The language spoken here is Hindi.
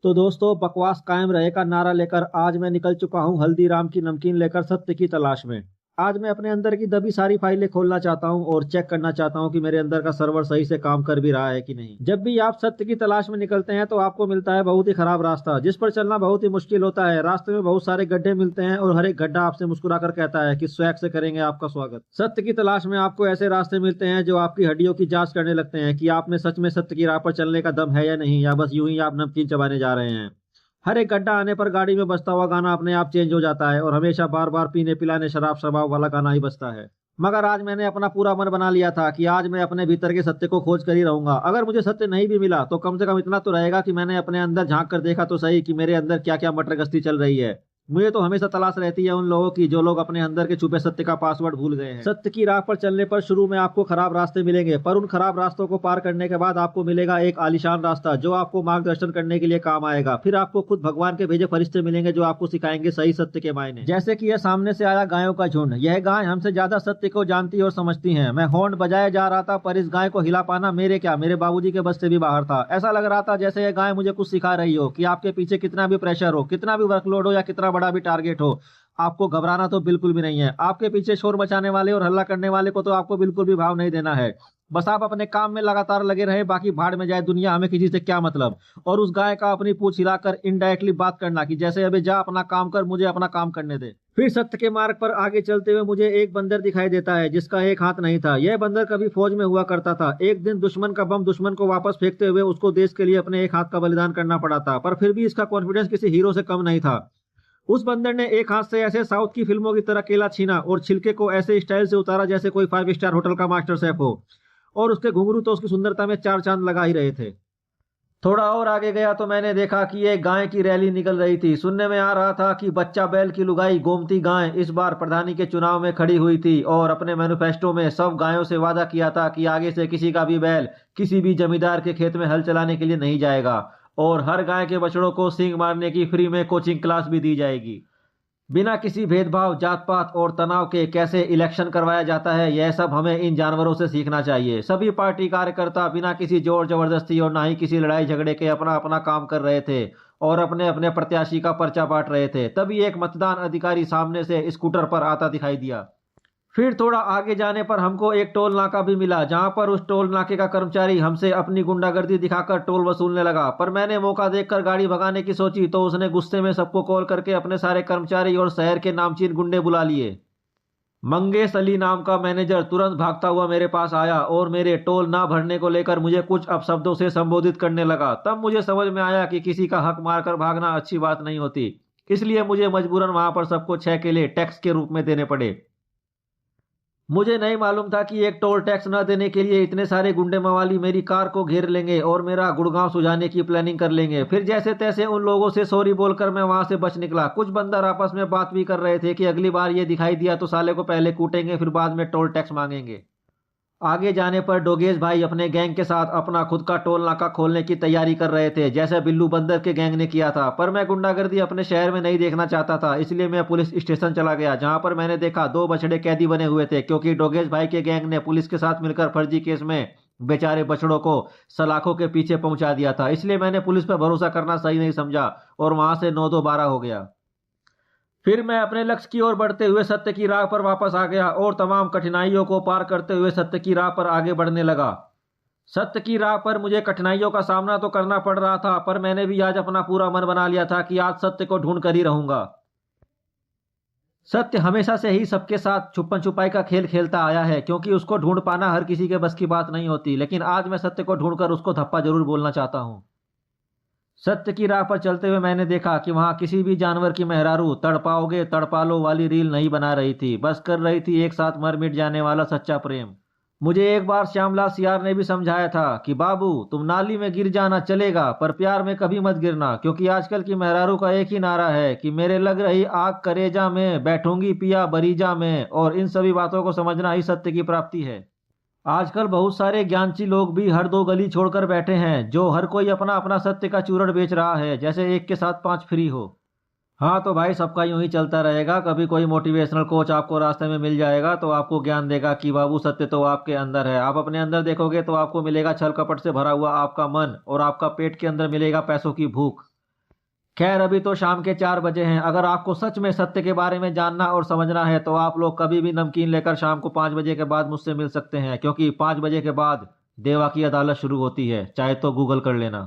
तो दोस्तों, बकवास कायम रहे का नारा लेकर आज मैं निकल चुका हूं हल्दीराम की नमकीन लेकर सत्य की तलाश में। आज मैं अपने अंदर की दबी सारी फाइलें खोलना चाहता हूं और चेक करना चाहता हूं कि मेरे अंदर का सर्वर सही से काम कर भी रहा है कि नहीं। जब भी आप सत्य की तलाश में निकलते हैं तो आपको मिलता है बहुत ही खराब रास्ता, जिस पर चलना बहुत ही मुश्किल होता है। रास्ते में बहुत सारे गड्ढे मिलते हैं और हर एक गड्ढा आपसे मुस्कुरा कर कहता है कि स्वैग से करेंगे आपका स्वागत। सत्य की तलाश में आपको ऐसे रास्ते मिलते हैं जो आपकी हड्डियों की जांच करने लगते हैं कि आप में सच में सत्य की राह पर चलने का दम है या नहीं, या बस यूं ही आप नमकीन चबाने जा रहे हैं। हर एक गड्ढा आने पर गाड़ी में बजता हुआ गाना अपने आप चेंज हो जाता है और हमेशा बार बार पीने पिलाने शराब शराब वाला गाना ही बजता है। मगर आज मैंने अपना पूरा मन बना लिया था कि आज मैं अपने भीतर के सत्य को खोज कर ही रहूंगा। अगर मुझे सत्य नहीं भी मिला तो कम से कम इतना तो रहेगा कि मैंने अपने अंदर झांक कर देखा तो सही कि मेरे अंदर क्या क्या मटर गश्ती चल रही है। मुझे तो हमेशा तलाश रहती है उन लोगों की जो लोग अपने अंदर के छुपे सत्य का पासवर्ड भूल गए हैं। सत्य की राह पर चलने पर शुरू में आपको खराब रास्ते मिलेंगे, पर उन खराब रास्तों को पार करने के बाद आपको मिलेगा एक आलीशान रास्ता जो आपको मार्गदर्शन करने के लिए काम आएगा। फिर आपको खुद भगवान के भेजे फरिश्ते मिलेंगे जो आपको सिखाएंगे सही सत्य के मायने। जैसे कि यह सामने से आया गायों का झुंड। यह गाय हमसे ज्यादा सत्य को जानती और समझती है। मैं हॉर्न बजाए जा रहा था, पर इस गाय को हिला पाना मेरे बाबूजी के बस से भी बाहर था। ऐसा लग रहा था जैसे यह गाय मुझे कुछ सिखा रही हो कि आपके पीछे कितना भी प्रेशर हो, कितना भी वर्कलोड हो या कितना बड़ा भी टारगेट हो, आपको घबराना तो बिल्कुल भी नहीं है। आपके पीछे शोर मचाने वाले और हल्ला करने वाले को तो आपको बिल्कुल भी भाव नहीं देना है। बस आप अपने काम में लगातार लगे रहे, बाकी भाड़ में जाए दुनिया, हमें किसी से क्या मतलब। और उस गाय का अपनी पूंछ हिलाकर इनडायरेक्टली बात करना कि जैसे अबे जा अपना काम कर, मुझे अपना काम करने दे। फिर सत्य के मार्ग पर आगे चलते हुए मुझे एक बंदर दिखाई देता है जिसका एक हाथ नहीं था। यह बंदर कभी फौज में हुआ करता था। एक दिन दुश्मन का बम दुश्मन को वापस फेंकते हुए उसको देश के लिए अपने एक हाथ का बलिदान करना पड़ा था, पर फिर भी इसका कॉन्फिडेंस किसी हीरो से कम नहीं था। उस बंदर ने एक हाथ से ऐसे साउथ की फिल्मों की तरह केला छीना और छिलके को ऐसे स्टाइल से उतारा जैसे कोई 5 स्टार होटल का मास्टर शेफ हो। और उसके घुंघरू तो उसकी सुंदरता में 4 चांद लगा ही रहे थे। थोड़ा और आगे गया तो मैंने देखा कि एक गाय की रैली निकल रही थी। सुनने में आ रहा था कि बच्चा बैल की लुगाई गोमती गाय इस बार प्रधानी के चुनाव में खड़ी हुई थी और अपने मैनिफेस्टो में सब गायों से वादा किया था कि आगे से किसी का भी बैल किसी भी जमींदार के खेत में हल चलाने के लिए नहीं जाएगा और हर गाय के बछड़ों को सींग मारने की फ्री में कोचिंग क्लास भी दी जाएगी। बिना किसी भेदभाव, जात पात और तनाव के कैसे इलेक्शन करवाया जाता है, यह सब हमें इन जानवरों से सीखना चाहिए। सभी पार्टी कार्यकर्ता बिना किसी जोर जबरदस्ती और ना ही किसी लड़ाई झगड़े के अपना अपना काम कर रहे थे और अपने अपने प्रत्याशी का पर्चा बांट रहे थे। तभी एक मतदान अधिकारी सामने से स्कूटर पर आता दिखाई दिया। फिर थोड़ा आगे जाने पर हमको एक टोल नाका भी मिला, जहां पर उस टोल नाके का कर्मचारी हमसे अपनी गुंडागर्दी दिखाकर टोल वसूलने लगा। पर मैंने मौका देखकर गाड़ी भगाने की सोची तो उसने गुस्से में सबको कॉल करके अपने सारे कर्मचारी और शहर के नामचीन गुंडे बुला लिए। मंगेश अली नाम का मैनेजर तुरंत भागता हुआ मेरे पास आया और मेरे टोल ना भरने को लेकर मुझे कुछ अपशब्दों से संबोधित करने लगा। तब मुझे समझ में आया कि किसी का हक मारकर भागना अच्छी बात नहीं होती, इसलिए मुझे मजबूरन वहां पर सबको 6 किले टैक्स के रूप में देने पड़े। मुझे नहीं मालूम था कि एक टोल टैक्स न देने के लिए इतने सारे गुंडे मवाली मेरी कार को घेर लेंगे और मेरा गुड़गांव सुझाने की प्लानिंग कर लेंगे। फिर जैसे तैसे उन लोगों से सॉरी बोलकर मैं वहां से बच निकला। कुछ बंदर आपस में बात भी कर रहे थे कि अगली बार ये दिखाई दिया तो साले को पहले कूटेंगे फिर बाद में टोल टैक्स मांगेंगे। आगे जाने पर डोगेश भाई अपने गैंग के साथ अपना खुद का टोल नाका खोलने की तैयारी कर रहे थे, जैसे बिल्लू बंदर के गैंग ने किया था। पर मैं गुंडागर्दी अपने शहर में नहीं देखना चाहता था, इसलिए मैं पुलिस स्टेशन चला गया, जहां पर मैंने देखा 2 बछड़े कैदी बने हुए थे, क्योंकि डोगेश भाई के गैंग ने पुलिस के साथ मिलकर फर्जी केस में बेचारे बछड़ों को सलाखों के पीछे पहुंचा दिया था। इसलिए मैंने पुलिस पर भरोसा करना सही नहीं समझा और वहां से 9-2-12 हो गया। फिर मैं अपने लक्ष्य की ओर बढ़ते हुए सत्य की राह पर वापस आ गया और तमाम कठिनाइयों को पार करते हुए सत्य की राह पर आगे बढ़ने लगा। सत्य की राह पर मुझे कठिनाइयों का सामना तो करना पड़ रहा था, पर मैंने भी आज अपना पूरा मन बना लिया था कि आज सत्य को ढूंढ कर ही रहूंगा। सत्य हमेशा से ही सबके साथ छुपन छुपाई का खेल खेलता आया है, क्योंकि उसको ढूंढ पाना हर किसी के बस की बात नहीं होती। लेकिन आज मैं सत्य को ढूंढकर उसको धप्पा जरूर बोलना चाहता हूं। सत्य की राह पर चलते हुए मैंने देखा कि वहां किसी भी जानवर की मेहरारू तड़पाओगे तड़पालो वाली रील नहीं बना रही थी, बस कर रही थी एक साथ मर मिट जाने वाला सच्चा प्रेम। मुझे एक बार श्यामलाल सियार ने भी समझाया था कि बाबू तुम नाली में गिर जाना चलेगा, पर प्यार में कभी मत गिरना, क्योंकि आजकल की मेहरारू का एक ही नारा है कि मेरे लग रही आग करेजा में बैठूंगी पिया बरीजा में, और इन सभी बातों को समझना ही सत्य की प्राप्ति है। आजकल बहुत सारे ज्ञानची लोग भी हर 2 गली छोड़कर बैठे हैं, जो हर कोई अपना अपना सत्य का चूरण बेच रहा है, जैसे एक के साथ 5 फ्री हो। हाँ तो भाई सबका यूं ही चलता रहेगा। कभी कोई मोटिवेशनल कोच आपको रास्ते में मिल जाएगा तो आपको ज्ञान देगा कि बाबू सत्य तो आपके अंदर है। आप अपने अंदर देखोगे तो आपको मिलेगा छल कपट से भरा हुआ आपका मन और आपका पेट के अंदर मिलेगा पैसों की भूख। खैर अभी तो शाम के 4 बजे हैं। अगर आपको सच में सत्य के बारे में जानना और समझना है तो आप लोग कभी भी नमकीन लेकर शाम को 5 बजे के बाद मुझसे मिल सकते हैं, क्योंकि 5 बजे के बाद देवा की अदालत शुरू होती है। चाहे तो गूगल कर लेना।